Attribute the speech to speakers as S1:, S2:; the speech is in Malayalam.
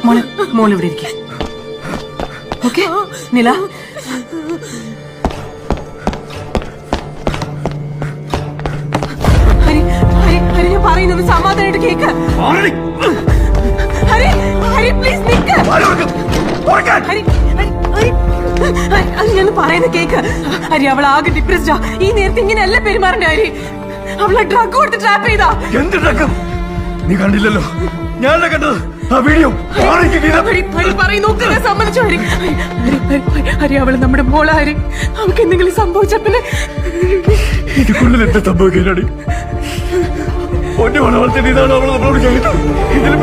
S1: മോളെ മോളിവിടെ ഇരിക്കും. ഓക്കെ നില, ഹരി ഹരി ഹരി ഞാൻ പറയുന്നത് സമാധാനമായിട്ട് കേക്ക്. ഹരി ഹരി പ്ലീസ് നിക്ക്. ഹരി അത് ഞാൻ പറയുന്ന കേക്ക്. ഹരി അവൾ ആകെ ഡിപ്രസ്ഡാ. ഈ നേരത്തെ ഇങ്ങനെയല്ല പെരുമാറണ്ട ഹരി. അവളെ ഡ്രഗ് കൊടുത്ത് ട്രാപ്പ് ചെയ്താ.
S2: എന്ത് ഡ്രഗ്? നീ കണ്ടില്ലല്ലോ, ഞാനല്ല കണ്ടത് ആ വീഡിയോ.
S1: സമ്മതിച്ചു ഹരി. ഹരി അവള് നമ്മുടെ മോള ഹരി. അവൾക്ക് എന്തെങ്കിലും സംഭവിച്ച പിന്നെ
S2: ഇതിനുള്ളിൽ എന്താ സംഭവിക്കാനാണ്? ഒറ്റ വളർത്തിട്ട് ഇതാണ് അവൾ നമ്മളോട് ചെയ്തത്. ഇതിലും